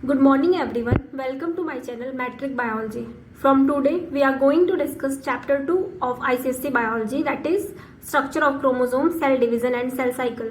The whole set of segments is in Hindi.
Good morning everyone. Welcome to my channel Matric Biology. From today we are going to discuss chapter 2 of ICSE Biology, that is structure of chromosome, cell division and cell cycle.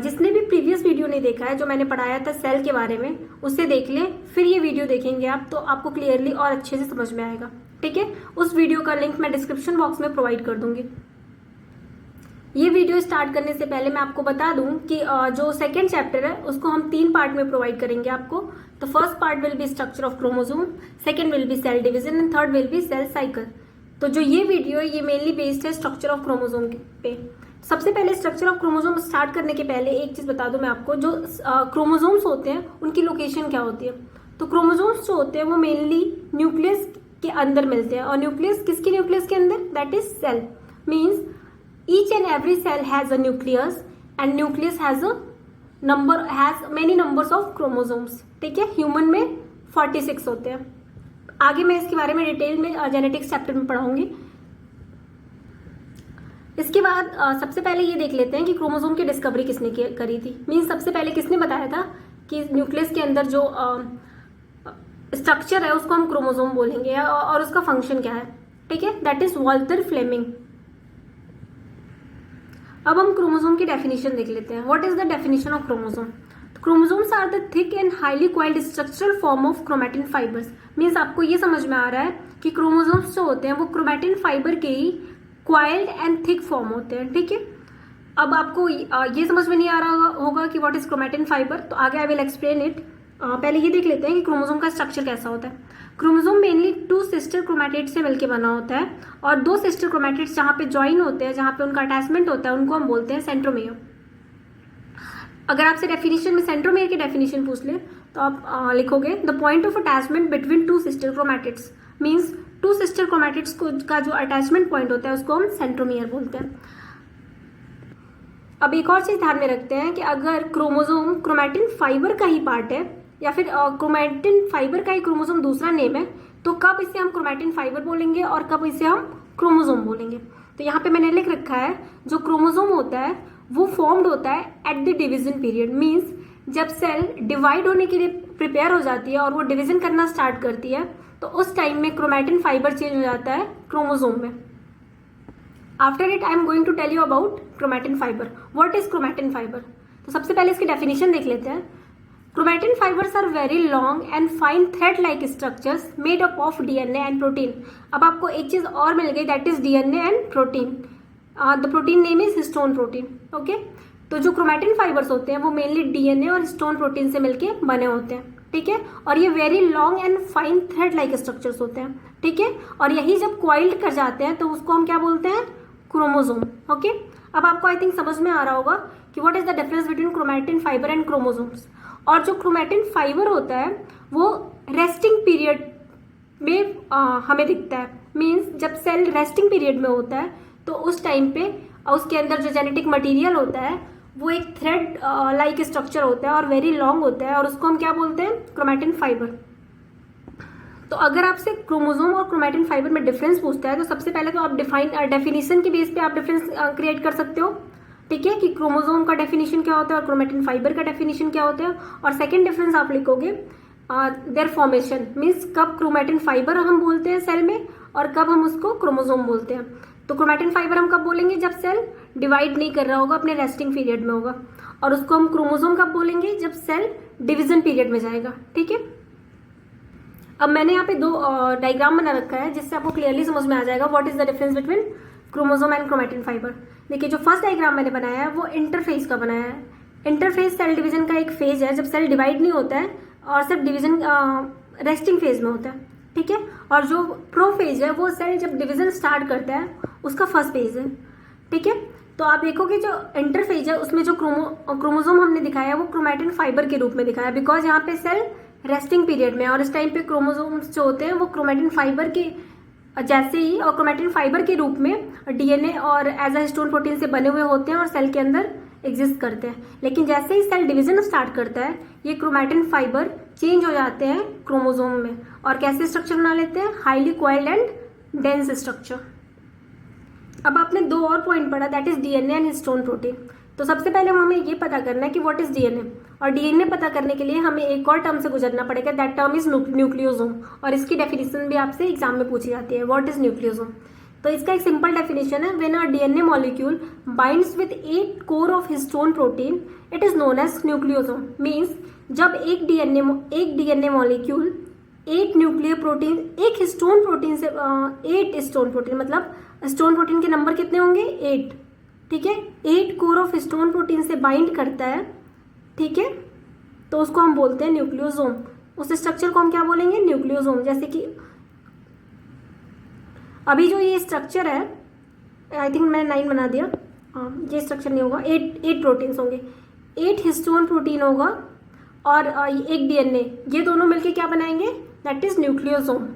जिसने भी प्रीवियस वीडियो नहीं देखा है जो मैंने पढ़ाया था सेल के बारे में, उसे देख लें, फिर ये वीडियो देखेंगे आप तो आपको क्लियरली और अच्छे से समझ में आएगा. ठीक है, उस वीडियो का लिंक मैं डिस्क्रिप्शन बॉक्स में प्रोवाइड कर दूंगी. ये वीडियो स्टार्ट करने से पहले मैं आपको बता दूं कि जो सेकेंड चैप्टर है उसको हम 3 पार्ट में प्रोवाइड करेंगे आपको. तो first part will be structure of chromosome, second will be cell division and third will be cell cycle. तो जो ये वीडियो है ये मेनली बेस्ड है स्ट्रक्चर ऑफ क्रोमोसोम पे. सबसे पहले स्ट्रक्चर ऑफ क्रोमोसोम स्टार्ट करने के पहले एक चीज बता दूं मैं आपको, जो क्रोमोसोम्स होते हैं उनकी लोकेशन क्या होती है. तो क्रोमोसोम्स जो होते हैं वो मेनली न्यूक्लियस के अंदर मिलते हैं. और न्यूक्लियस किसके न्यूक्लियस के अंदर, that is cell. Means each and every cell has a nucleus and nucleus has many numbers of chromosomes. ठीक है, ह्यूमन में 46 होते हैं. आगे मैं इसके बारे में डिटेल में जेनेटिक्स चैप्टर में पढ़ाऊंगी. इसके बाद सबसे पहले ये देख लेते हैं कि क्रोमोसोम की डिस्कवरी किसने करी थी. मीन्स सबसे पहले किसने बताया था कि न्यूक्लियस के अंदर जो स्ट्रक्चर है उसको हम क्रोमोसोम बोलेंगे और उसका फंक्शन क्या है. ठीक है, दैट इज वॉल्टर फ्लेमिंग. अब हम क्रोमोसोम की डेफिनेशन देख लेते हैं. What is the definition of chromosome. Chromosomes are the thick and highly coiled structural form of chromatin fibres. मीन्स आपको ये समझ में आ रहा है कि क्रोमोसोम्स जो होते हैं वो क्रोमैटिन फाइबर के ही क्वाइल्ड एंड थिक फॉर्म होते हैं. ठीक है, अब आपको ये समझ में नहीं आ रहा होगा कि व्हाट इज क्रोमैटिन फाइबर, तो आगे आई विल एक्सप्लेन इट. पहले ये देख लेते हैं कि क्रोमोसोम का स्ट्रक्चर कैसा होता है. क्रोमोसोम मेनली 2 सिस्टर क्रोमैटिड्स से मिलकर बना होता है और 2 सिस्टर क्रोमैटिड्स जहां पे ज्वाइन होते हैं, जहां पे उनका अटैचमेंट होता है, उनको हम बोलते हैं सेंट्रोमियर. अगर आपसे डेफिनेशन में सेंट्रोमियर की डेफिनेशन पूछ ले तो आप लिखोगे the point of attachment between 2 sister chromatids. Means 2 sister chromatids का जो अटैचमेंट पॉइंट होता है उसको हम सेंट्रोमियर बोलते हैं. अब एक और चीज ध्यान में रखते हैं कि अगर क्रोमोसोम क्रोमैटिन फाइबर का ही पार्ट है या फिर क्रोमैटिन फाइबर का ही क्रोमोसोम दूसरा नेम है, तो कब इसे हम क्रोमैटिन फाइबर बोलेंगे और कब इसे हम क्रोमोसोम बोलेंगे. तो यहाँ पे मैंने लिख रखा है जो क्रोमोसोम होता है वो फॉर्म्ड होता है at the division period. Means जब सेल डिवाइड होने के लिए प्रिपेयर हो जाती है और वो डिवीजन करना स्टार्ट करती है तो उस टाइम में क्रोमैटिन फाइबर चेंज हो जाता है क्रोमोसोम में. After it I am going to tell you about chromatin fibre. What is chromatin fibre. तो सबसे पहले इसकी डेफिनेशन देख लेते हैं. Chromatin fibers are very long and fine thread-like structures made up of DNA and protein. अब आपको एक चीज और मिल गई, that is DNA and protein. The protein name is histone protein. Okay? तो जो क्रोमैटिन फाइबर्स होते हैं वो मेनली डीएनए और हिस्टोन प्रोटीन से मिलके बने होते हैं. ठीक है, और ये very long and fine thread like structures होते हैं. ठीक है, और यही जब क्वाइल्ड कर जाते हैं तो उसको हम क्या बोलते हैं, क्रोमोसोम. ओके, अब आपको आई थिंक समझ में आ रहा होगा कि what is the difference between chromatin fibre and chromosomes. और जो क्रोमैटिन फाइबर होता है वो रेस्टिंग पीरियड में हमें दिखता है. मीन्स जब सेल रेस्टिंग पीरियड में होता है तो उस टाइम पे उसके अंदर जो जेनेटिक मटेरियल होता है वो एक थ्रेड लाइक स्ट्रक्चर होता है और वेरी लॉन्ग होता है और उसको हम क्या बोलते हैं, क्रोमैटिन फाइबर. तो अगर आपसे क्रोमोसोम और क्रोमैटिन फाइबर में डिफरेंस पूछता है तो सबसे पहले तो आप डेफिनेशन के बेस पे आप डिफरेंस क्रिएट कर सकते हो. ठीक है, कि क्रोमोसोम का डेफिनेशन क्या होता है और क्रोमैटिन फाइबर का डेफिनेशन क्या होता है. और सेकंड डिफरेंस आप लिखोगे देयर फॉर्मेशन. मीन्स कब क्रोमैटिन फाइबर हम बोलते हैं सेल में और कब हम उसको क्रोमोसोम बोलते हैं. तो क्रोमैटिन फाइबर हम कब बोलेंगे, जब सेल डिवाइड नहीं कर रहा होगा, अपने रेस्टिंग पीरियड में होगा. और उसको हम क्रोमोसोम कब बोलेंगे, जब सेल डिविजन पीरियड में जाएगा. ठीक है, अब मैंने यहाँ पे 2 डायग्राम बना रखा है जिससे आपको क्लियरली समझ में आ जाएगा what is the difference between chromosome and chromatin fibre. देखिए, जो फर्स्ट डायग्राम मैंने बनाया है वो इंटरफेज का बनाया है. इंटरफेज सेल डिवीजन का एक फेज है जब सेल डिवाइड नहीं होता है और सिर्फ डिवीजन रेस्टिंग फेज में होता है. ठीक है, और जो प्रोफेज है वो सेल जब डिवीजन स्टार्ट करता है उसका फर्स्ट फेज है. ठीक है, तो आप देखोगे जो इंटरफेज है उसमें जो क्रोमोसोम हमने दिखाया है वो क्रोमैटिन फाइबर के रूप में दिखाया है, बिकॉज यहाँ पे सेल रेस्टिंग पीरियड में और इस टाइम पे क्रोमोसोम्स जो होते हैं वो क्रोमैटिन फाइबर के जैसे ही और क्रोमैटिन फाइबर के रूप में डीएनए और एज अ हिस्टोन प्रोटीन से बने हुए होते हैं और सेल के अंदर एग्जिस्ट करते हैं. लेकिन जैसे ही सेल डिवीजन स्टार्ट करता है ये क्रोमैटिन फाइबर चेंज हो जाते हैं क्रोमोसोम में और कैसे स्ट्रक्चर बना लेते हैं, highly coiled and dense structure. अब आपने 2 और पॉइंट पढ़ा, that is DNA and histone protein. तो सबसे पहले हमें ये पता करना है कि व्हाट इज डीएनए. और डीएनए पता करने के लिए हमें एक और टर्म से गुजरना पड़ेगा, दैट टर्म इज न्यूक्लियोसोम, और इसकी डेफिनेशन भी आपसे एग्जाम में पूछी जाती है, व्हाट इज न्यूक्लियोसोम। तो इसका एक सिंपल डेफिनेशन है, when a DNA molecule binds with 8 core of histone protein it is known as nucleosome. Means जब एक डीएनए मॉलिक्यूल 8 न्यूक्लियर प्रोटीन, एक हिस्टोन प्रोटीन से 8 हिस्टोन प्रोटीन, मतलब हिस्टोन प्रोटीन के नंबर कितने होंगे 8, ठीक है, 8 कोर ऑफ हिस्टोन प्रोटीन से बाइंड करता है, ठीक है, तो उसको हम बोलते हैं न्यूक्लियोसोम। उस स्ट्रक्चर को हम क्या बोलेंगे, न्यूक्लियोसोम। जैसे कि अभी जो ये स्ट्रक्चर है, आई थिंक मैंने 9 बना दिया, ये स्ट्रक्चर नहीं होगा, 8 प्रोटीन्स होंगे, 8 हिस्टोन प्रोटीन होगा और एक डीएनए, ये दोनों मिलके क्या बनाएंगे, दैट इज न्यूक्लियोसोम।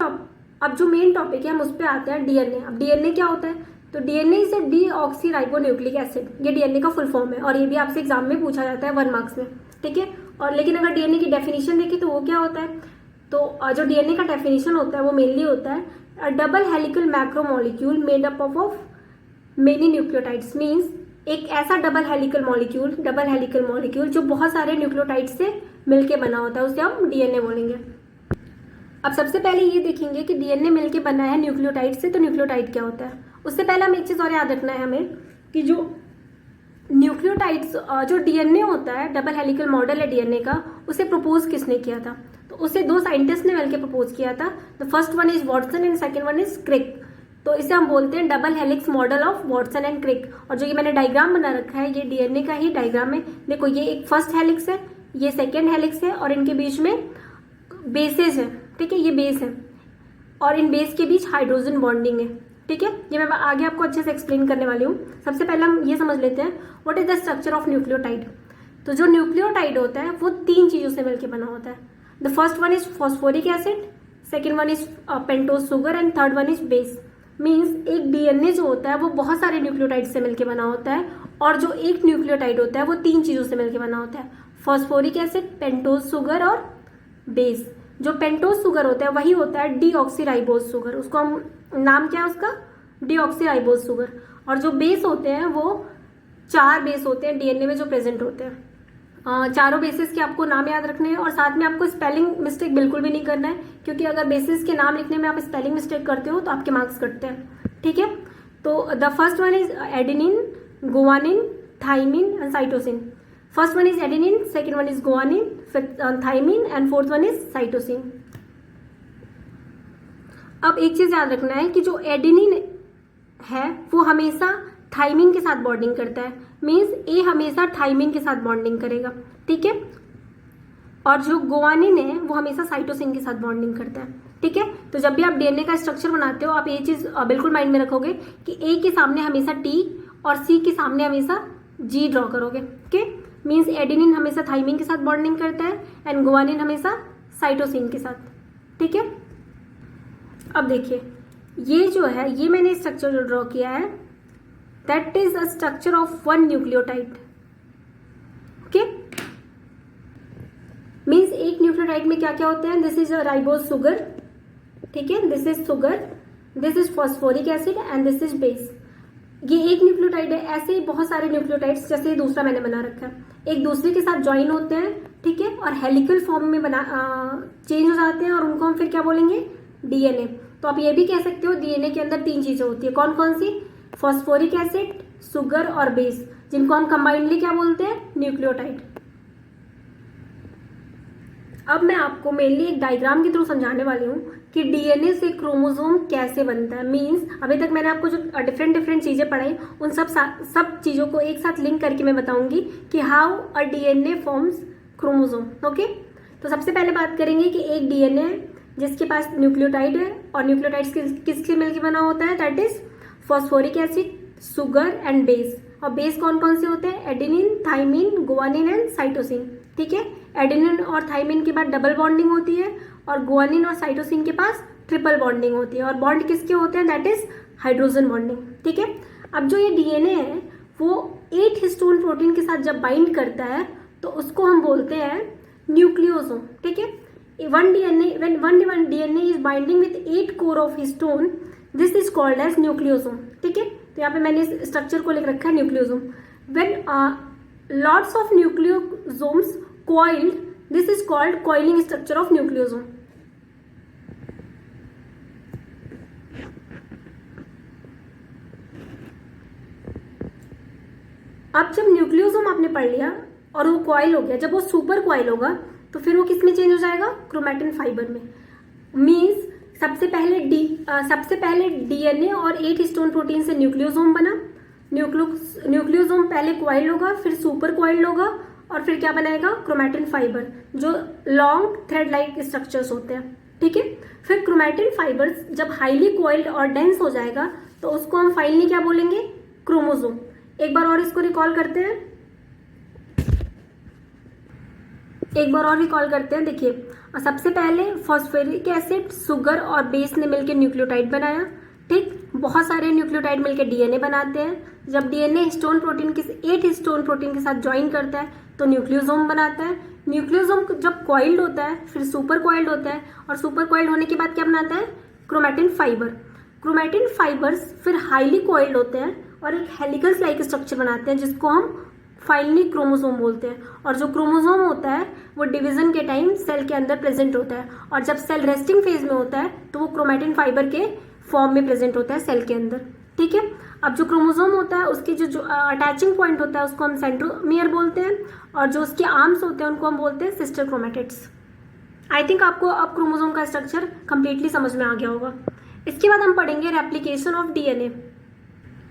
अब जो मेन टॉपिक है हम उस पर आते हैं, डीएनए। अब डीएनए क्या होता है, तो डीएनए इज डीऑक्सीराइबोन्यूक्लिक एसिड, ये डीएनए का फुल फॉर्म है और ये भी आपसे एग्जाम में पूछा जाता है 1 मार्क्स में, ठीक है। और लेकिन अगर डीएनए की डेफिनेशन देखें तो वो क्या होता है, तो जो डीएनए का डेफिनेशन होता है वो मेनली होता है अ double helical macromolecule made up of many nucleotides. Means एक ऐसा डबल हेलिकल मॉलिक्यूल जो बहुत सारे न्यूक्लियोटाइड से मिलके बना होता है, उसे हम डीएनए बोलेंगे। अब सबसे पहले ये देखेंगे कि डीएनए मिलके बना है न्यूक्लियोटाइड से, तो न्यूक्लियोटाइड क्या होता है। उससे पहले हम एक चीज़ और याद रखना है हमें कि जो न्यूक्लियोटाइड्स, जो डीएनए होता है, डबल हेलिकल मॉडल है डीएनए का, उसे प्रपोज किसने किया था, तो उसे 2 साइंटिस्ट ने मिलकर प्रपोज किया था। The first one is Watson and second one is Crick. तो इसे हम बोलते हैं double helix model of Watson and Crick. और जो ये मैंने डायग्राम बना रखा है, ये डीएनए का ही डायग्राम है। देखो, ये एक फर्स्ट हेलिक्स है, ये सेकेंड हेलिक्स है और इनके बीच में बेसेस है, ठीक है, ये बेस है और इन बेस के बीच हाइड्रोजन बॉन्डिंग है, ठीक है। ये मैं आगे आपको अच्छे से एक्सप्लेन करने वाली हूँ। सबसे पहले हम ये समझ लेते हैं what is the structure of nucleotide. तो जो न्यूक्लियोटाइड होता है वो 3 चीज़ों से मिलकर बना होता है। The first one is phosphoric acid, second one is pentose sugar and third one is base. Means एक डीएनए जो होता है वो बहुत सारे न्यूक्लियोटाइड से मिलकर बना होता है और जो एक न्यूक्लियोटाइड होता है वो 3 चीज़ों से मिलकर बना होता है, फॉस्फोरिक एसिड, पेंटोज शुगर और बेस। जो पेंटोज शुगर होता है वही होता है डीऑक्सीराइबोज शुगर, उसको हम नाम क्या है उसका, डीऑक्सीराइबोज शुगर। और जो बेस होते हैं वो 4 बेस होते हैं डीएनए में जो प्रेजेंट होते हैं। चारों बेसिस के आपको नाम याद रखने हैं और साथ में आपको स्पेलिंग मिस्टेक बिल्कुल भी नहीं करना है, क्योंकि अगर बेसिस के नाम लिखने में आप स्पेलिंग मिस्टेक करते हो तो आपके मार्क्स कटते हैं, ठीक है। तो the first one is adenine, guanine, thymine and cytosine. First one is adenine, second one is guanine, thymine and fourth one is cytosine. अब एक चीज याद रखना है कि जो एडेनिन है वो हमेशा थाइमिन के साथ बॉन्डिंग करता है। मीन्स ए हमेशा थाइमिन के साथ बॉन्डिंग करेगा, ठीक है। और जो गुआनिन है वो हमेशा साइटोसिन के साथ बॉन्डिंग करता है, ठीक है। तो जब भी आप डीएनए का स्ट्रक्चर बनाते हो आप ये चीज बिल्कुल माइंड में रखोगे कि ए के सामने हमेशा टी और सी के सामने हमेशा जी ड्रॉ करोगे, ओके। मीन्स एडेनिन हमेशा थाइमिन के साथ बॉन्डिंग करता है एंड गुआनिन हमेशा साइटोसिन के साथ, ठीक है। अब देखिए, ये जो है, ये मैंने स्ट्रक्चर जो ड्रॉ किया है that is a structure of 1 nucleotide, okay. Means एक न्यूक्लियोटाइड में क्या क्या होते हैं, this is a ribose sugar, ठीक है, this is sugar, this is phosphoric acid and this is base. ये एक न्यूक्लियोटाइड है, ऐसे ही बहुत सारे न्यूक्लियोटाइड्स, जैसे दूसरा मैंने बना रखा है, एक दूसरे के साथ ज्वाइन होते हैं, ठीक है, और हेलिकल फॉर्म में चेंज हो जाते हैं और उनको हम फिर क्या बोलेंगे, डीएनए। तो आप ये भी कह सकते हो डीएनए के अंदर 3 चीजें होती है, कौन कौन सी, फॉस्फोरिक एसिड, शुगर और बेस, जिनको हम कंबाइंडली क्या बोलते हैं, न्यूक्लियोटाइड। अब मैं आपको मेनली एक डायग्राम के थ्रू समझाने वाली हूँ कि डीएनए से क्रोमोसोम कैसे बनता है। मीन्स अभी तक मैंने आपको जो डिफरेंट चीजें पढ़ाई उन सब चीजों को एक साथ लिंक करके मैं बताऊंगी कि how a DNA forms chromosome, okay. तो सबसे पहले बात करेंगे कि एक डीएनए जिसके पास न्यूक्लियोटाइड है और न्यूक्लियोटाइड किससे मिलकर बना होता है, that is phosphoric acid, sugar and base. और बेस कौन कौन से होते हैं, adenine, thymine, guanine and cytosine, ठीक है। एडेनिन और थाइमिन के बाद डबल बॉन्डिंग होती है और गुआनिन और साइटोसिन के पास ट्रिपल बॉन्डिंग होती है और बॉन्ड किसके होते हैं, दैट इज हाइड्रोजन बॉन्डिंग, ठीक है। अब जो ये डीएनए है वो 8 हिस्टोन प्रोटीन के साथ जब बाइंड करता है तो उसको हम बोलते हैं न्यूक्लियोसोम, ठीक है। When one DNA is binding with 8 core of histone, this is called as nucleosome, ठीक है। तो यहाँ पे मैंने इस स्ट्रक्चर को लिख रखा है nucleosome. When lots of nucleosomes coiled. This is called coiling structure of nucleosome. अब जब न्यूक्लियोसोम आपने पढ़ लिया और वो कॉइल हो गया, जब वो सुपर कॉइल होगा तो फिर वो किस में चेंज हो जाएगा? क्रोमैटिन फाइबर में। मीन्स सबसे पहले डीएनए और 8 हिस्टोन प्रोटीन से न्यूक्लियोसोम बना। न्यूक्लियोसोम पहले कॉइल होगा, फिर सुपर कॉइल होगा और फिर क्या बनाएगा? क्रोमैटिन फाइबर, जो लॉन्ग थ्रेड लाइक स्ट्रक्चर्स होते हैं। ठीक है, फिर क्रोमैटिन फाइबर्स जब हाईली कॉइल्ड और डेंस हो जाएगा तो उसको हम फाइनली क्या बोलेंगे? क्रोमोसोम। एक बार और इसको रिकॉल करते हैं, देखिए सबसे पहले फॉस्फोरिक एसिड, शुगर और बेस ने मिलकर न्यूक्लियोटाइड बनाया। ठीक, बहुत सारे न्यूक्लियोटाइड मिलकर डीएनए बनाते हैं। जब डीएनए हिस्टोन प्रोटीन के 8 हिस्टोन प्रोटीन के साथ ज्वाइन करता है तो न्यूक्लियोसोम बनाता है। न्यूक्लियोसोम जब कॉइल्ड होता है फिर सुपर कॉइल्ड होता है और सुपर कॉइल्ड होने के बाद क्या बनाता है? Chromatin fibre. क्रोमैटिन फाइबर्स फिर हाईली कॉइल्ड होते हैं और एक हेलिकल्स लाइक स्ट्रक्चर बनाते हैं जिसको हम फाइनली क्रोमोसोम बोलते हैं। और जो क्रोमोसोम होता है वो डिवीजन के टाइम सेल के अंदर प्रेजेंट होता है और जब सेल रेस्टिंग फेज में होता है तो वो क्रोमैटिन फाइबर के फॉर्म में प्रेजेंट होता है सेल के अंदर। ठीक है, अब जो क्रोमोसोम होता है उसके जो अटैचिंग पॉइंट होता है उसको हम सेंट्रोमियर बोलते हैं और जो उसके आर्म्स होते हैं उनको हम बोलते हैं सिस्टर क्रोमैटिड्स। आई थिंक आपको अब क्रोमोसोम का स्ट्रक्चर कंप्लीटली समझ में आ गया होगा। इसके बाद हम पढ़ेंगे रेप्लिकेशन ऑफ डीएनए।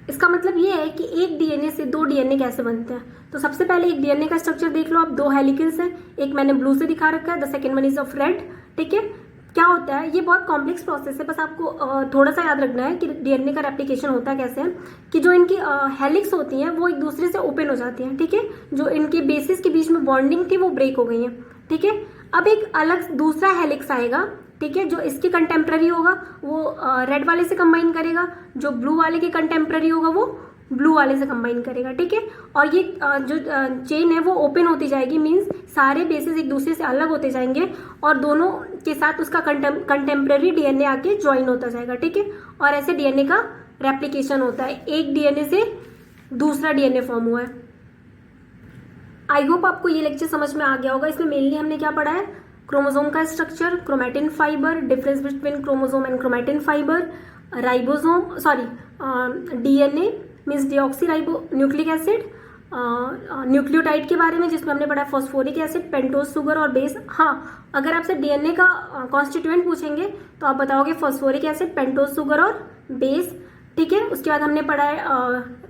इसका मतलब ये है कि एक डीएनए से 2 डीएनए कैसे बनते हैं। तो सबसे पहले एक डीएनए का स्ट्रक्चर देख लो आप, 2 हेलिकल्स है, एक मैंने ब्लू से दिखा रखा है, the second one is of red. ठीक है, क्या होता है? ये बहुत कॉम्प्लेक्स प्रोसेस है, बस आपको थोड़ा सा याद रखना है कि डीएनए का रेप्लिकेशन होता कैसे है कि जो इनकी हेलिक्स होती हैं वो एक दूसरे से ओपन हो जाती हैं। ठीक है, जो इनके बेसिस के बीच में बॉन्डिंग थी वो ब्रेक हो गई है। ठीक है, अब एक अलग दूसरा हेलिक्स आएगा। ठीक है, जो इसके कंटेम्प्रेरी होगा वो रेड वाले से कंबाइन करेगा, जो ब्लू वाले के कंटेम्प्रेरी होगा वो ब्लू वाले से कंबाइन करेगा। ठीक है, और ये जो चेन है वो ओपन होती जाएगी, मीन्स सारे बेसिस एक दूसरे से अलग होते जाएंगे और दोनों के साथ उसका कंटेम्प्रेरी डीएनए आके ज्वाइन होता जाएगा। ठीक है, और ऐसे डीएनए का रेप्लिकेशन होता है, एक डीएनए से दूसरा डीएनए फॉर्म हुआ है। आई होप आपको ये लेक्चर समझ में आ गया होगा। इसमें मेनली हमने क्या पढ़ा है? क्रोमोसोम का structure, chromatin fibre, difference between chromosome and chromatin fibre, DNA means deoxy ribo nucleic acid, nucleotide के बारे में जिसमें हमने पढ़ा फॉस्फोरिक एसिड, पेंटोज शुगर और बेस। हाँ, अगर आपसे डीएनए का कॉन्स्टिट्यूएंट पूछेंगे तो आप बताओगे फॉस्फोरिक एसिड, पेंटोज शुगर और बेस। ठीक है, उसके बाद हमने पढ़ा है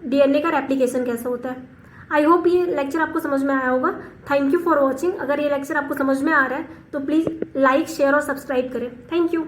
डीएनए का रेप्लिकेशन कैसे होता है। आई होप ये लेक्चर आपको समझ में आया होगा। Thank you for watching. अगर ये लेक्चर आपको समझ में आ रहा है तो प्लीज़ लाइक, शेयर और सब्सक्राइब करें। Thank you.